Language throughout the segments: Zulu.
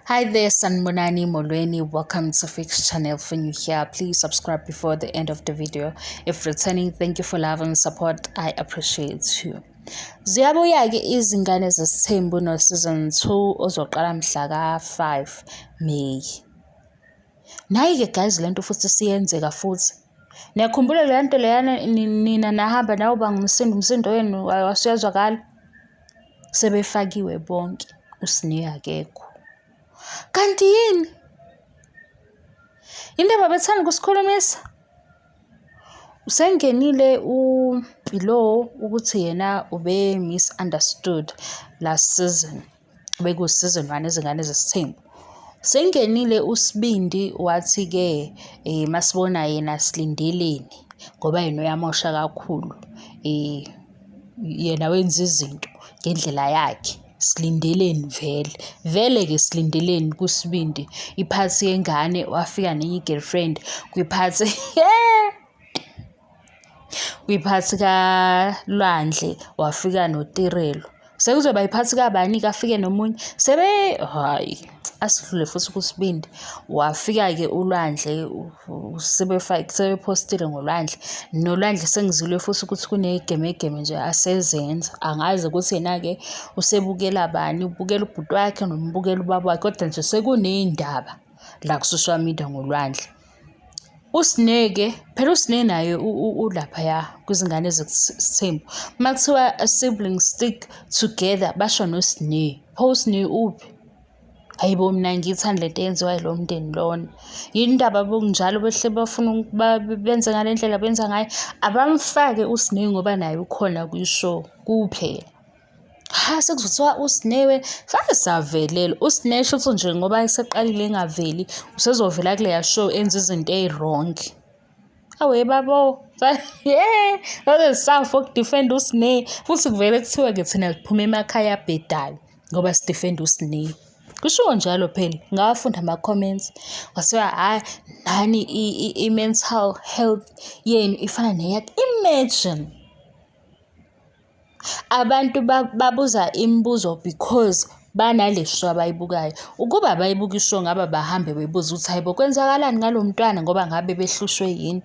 Hi there, Sanbonani Molweni. Welcome to Fix Channel. For you here, please subscribe before the end of the video. If returning, thank you for love and support. I appreciate you. Ziyabuya-ke izingane zesithembu no season 2 ozoqala mhla ka-5 May. Nayi-ke guys, lento futhi siyenzeka futhi. Niyakhumbula le nto leyana nina nahamba nawuba umsindo wenu wasuyazwakala. Sebefakiwe bonke, uSneh akekho. Kanti yini? Indaba bethanda kusikhulumisa. Usengenile below ukuthi yena ube misunderstood last season. Beku season 1 izingane zesithembu. Sengenile uSibindi wathi ke masibona yena silindeleni ngoba yena uyamosha kakhulu. Yena wenza izinto ngendlela yakhe. Silindeleni vele ke silindeleni kuSibindi iphathi yengane wafika nenye girlfriend kwiphathi kwiphathi kaLwandle wafika noTirelo sekuzoba iphathi kabani kafike nomunye hayi asidlule futhi kuSibindi wafika ke uLwandle sebepostile ngoLwandle noLwandle sengizile futhi ukuthi kunegeme nje asezenza angazi ukuthi yena ke usebukela bani ubukela ubhuti wakhe noma ubukela ubaba wakhe kodwa nje sekunendaba la ku social media ngoLwandle. uSneh ke phela uSneh naye ulapha ya kwizingane zesithembu makuthiwa siblings stick together basho noSneh uSneh uphi hayibo mina ngithanda lento yenziwa lo mndeni lona yini indaba bokunjalo behle bafuna benze ngalendlela benza ngayo abamfake uSneh ngoba naye ukhona kwishow kuphela. Sekuzothiwa uSneh savelela uSneh shutho nje ngoba eseqalile engaveli usezovela kuleya show enza izinto ezwrong. Awe babo South defend uSneh futhi kuvele kuthiwa ke thina siphuma emakhaya abhedayo ngoba sidefend uSneh. Kusho njalo phela ngawafunda ama-comments kwasiwa hayi nani i-mental health yenu ifana neyakhe. Imagine abantu babuza imibuzo because banalesho abayibukayo ukuba abayibuka isho ngaba bahambe bebuza ukuthi hayibo kwenzakalani ngalomntwana ngoba ngabe behlushwe yini.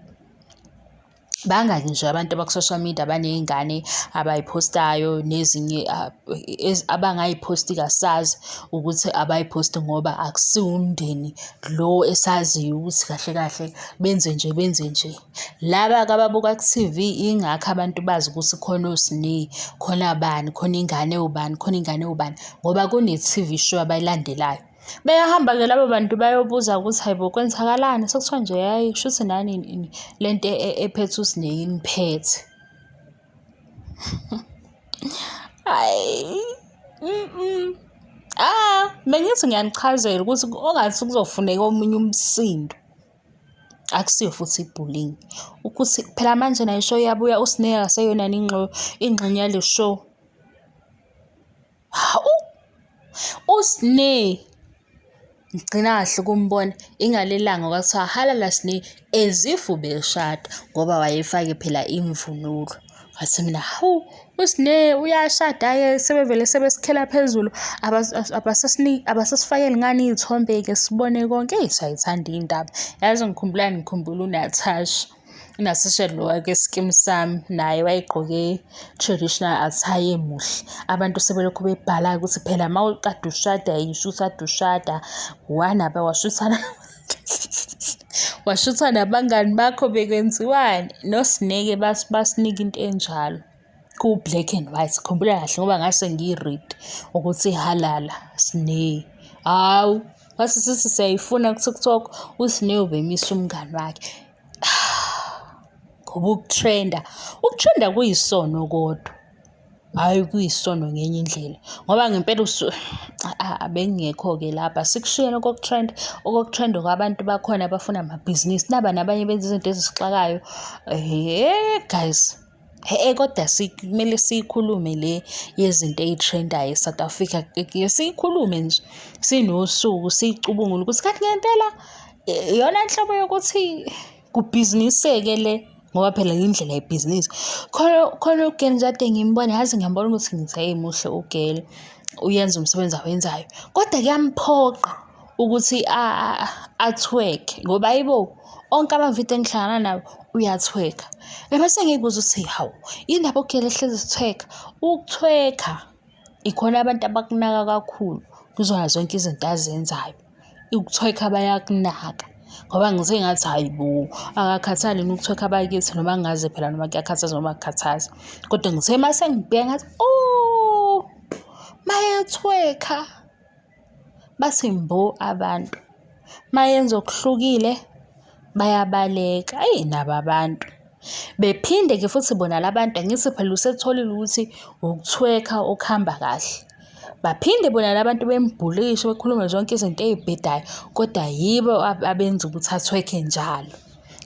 Bangaki nje abantu abaku-social media abaney'ngane abayipostayo nezinye abangayiposti kasazi ukuthi abayiposti ngoba akusiwo umndeni lo esaziyo ukuthi kahle kahle benze nje. Laba ababuka ku-TV ingakho abantu bazi ukuthi khona uSneh khona bani khona ingane ubani ngoba kune-TV show abayilandelayo. Beyahamba ke labo bantu bayobuza ukuthi hayibo kwenzakalani sekuthiwa nje hayi shuthi nani lento ephethe uSneh imphethe. Hayi bengithi ngiyanichazela ukuthi ongathi kuzofuneka omunye umsindo akusiyo futhi ibullying ukuthi phela manje nayo ishow yabuya uSneh akaseyona ingxenye yale show. uSneh ngigcina kahle kumbona ingalelanga kwathiwa halala Sneh ezifu beshada ngoba wayefake phela imvunulo wathi mina uSneh uyashada-ke sebevele sebesikhela phezulu abasesifakeli ngani iy'thombe-ke sibone konke sayithanda iy'ndaba yazi ngikhumbula uNatasha lo wake Skeem Saam naye wayegqoke traditional attire emuhle abantu sebelokhu bebhala ukuthi phela mawuqeda ushada yisho uthanda ushada wanaba washutha nabangani bakho bekwenziwani noSneh-ke basinika into enjalo ku-black and white khumbula kahle ngoba ngase ngiyi-read ukuthi halala Sneh hawu ngase sithi siyayifuna ku-TikTok uSneh ubemisa umngani wakhe ngoba ukutrenda kuyisono kodwa hayi kuyisono ngenye indlela ngoba ngempela bengekho-ke lapha sikushiyene okokutrenda kwabantu bakhona abafuna amabhizinisi naba nabanye benza izinto ezisixakayo guys kodwa kumele siyikhulume le yezinto ey'trendayo eSouth Africa siyikhulume nje sinosuku siyicubungule ukuthi kanti ngempela iyona nhlobo yokuthi kubhiziniseke le ngoba phela indlela yebhizinisi khona uGel ngizade ngimbone yazi ngiyambona ukuthi ngithi muhle uGel uyenza umsebenzi awenzayo kodwa kuyamphoqa ukuthi athwekhe ngoba yibo onke amavidiyo engihlangana nawo uyathweka. Ebese ngiyibuza ukuthi hawu yini ndaba ugele hlezi sithweka? Ukuthweka ikhona abantu abakunaka kakhulu kuzona zonke izinto azenzayo. Ukuthweka bayakunaka ngoba ngithe ngathi hayi bo akakhathali ukuthweka bakithi noma kungaze phela noma kuyakhathaza noma akukhathazi. Kodwa ngithe mase ngibheka ngathi mayathweka bathi mbo abantu mayenza okuhlukile bayabaleka. Nabo abantu bephinde-ke futhi bona labantu angithi phela usetholile ukuthi ukuthweka okuhamba kahle. Baphinde bona labantu bembhulishe bekhulume zonke izinto ey'bhedayo kodwa yibo abenza ukuthi athwekhe njalo.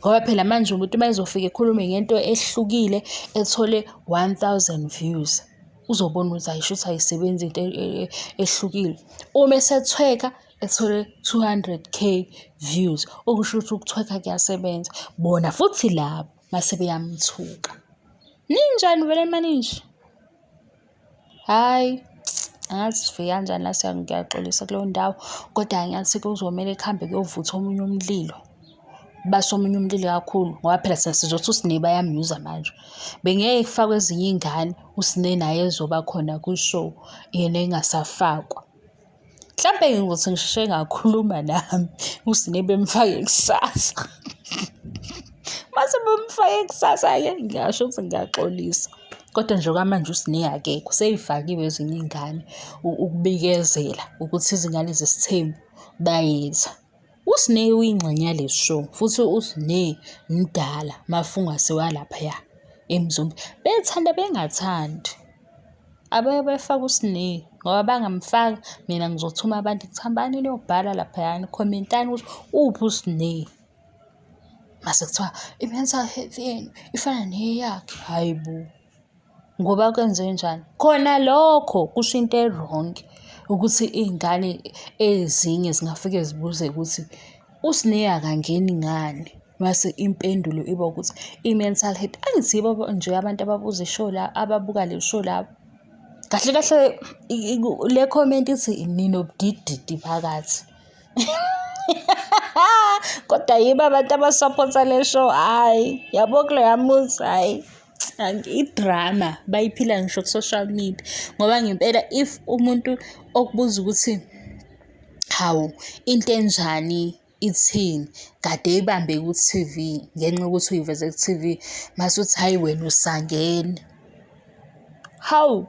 Ngoba phela manje umuntu uma ezofika ekhulume ngento ehlukile ethole 1000 views uzobona ukuthi ayishuthi ayisebenzi into ehlukile. Uma esethweka ethole 200k views okusho ukuthi ukuthweka kuyasebenza. Bona futhi labo mase beyamthuka. Ninjani vele maninji? Hhayi angazi sifike kanjani la ngiyaxolisa kuleyo ndawo kodwa ngiyathi kuzomele kuhambe kuyovutha omunye umlilo. Base omunye umlilo kakhulu ngoba phela sizothi uS'Ney bayamyuza manje. Bengeke kufakwe ezinye iy'ngane uS'Ney naye ezoba khona ku-show yena engasafakwa. Mhlampe ngizothi ngisheshe ngakhuluma nami uS'Ney bemfake kusasa. Mase bemfake kusasa-ke ngiyasho ukuthi ngiyaxolisa. Kodwa nje okwamanje uS'Ney akekho sey'fakiwe ezinye iy'ngane ukubikezela ukuthi izingane zesithembu bayetha. uS'Ney uyingxenye yalesi show futhi uS'Ney mdala mafungasiwa laphaya eMzumbe. Bethanda bengathandi abeke befaka uS'Ney ngoba bangamfaka mina ngizothuma abantu ukuthi hambani niyobhala laphayana khomentani ukuthi uphi uS'Ney. Mase kuthiwa i-mental health yenu ifana neyakhe. Hayi bo ngoba kwenze njani? Khona lokho kusho into e-wrong ukuthi iy'ngane ezinye zingafike zibuze ukuthi uS'Ney akangeni ngani. Mase impendulo iba ukuthi i-mental health. Angithi yibo nje abantu ababuza ishow la ababuka le show labo. Kahle kahle le comment ithi ninobudididi phakathi. Kodwa yibo abantu abasapota le show. Hhayi yabo kuleya muzi hhayi idrama bayiphila ngisho ku-social media ngoba ngempela if umuntu okubuza ukuthi hawu into enjani ithini kade eyibambe ku-TV ngenxa yokuthi uyiveze ku-TV mase uthi hhayi wena usangene. Hawu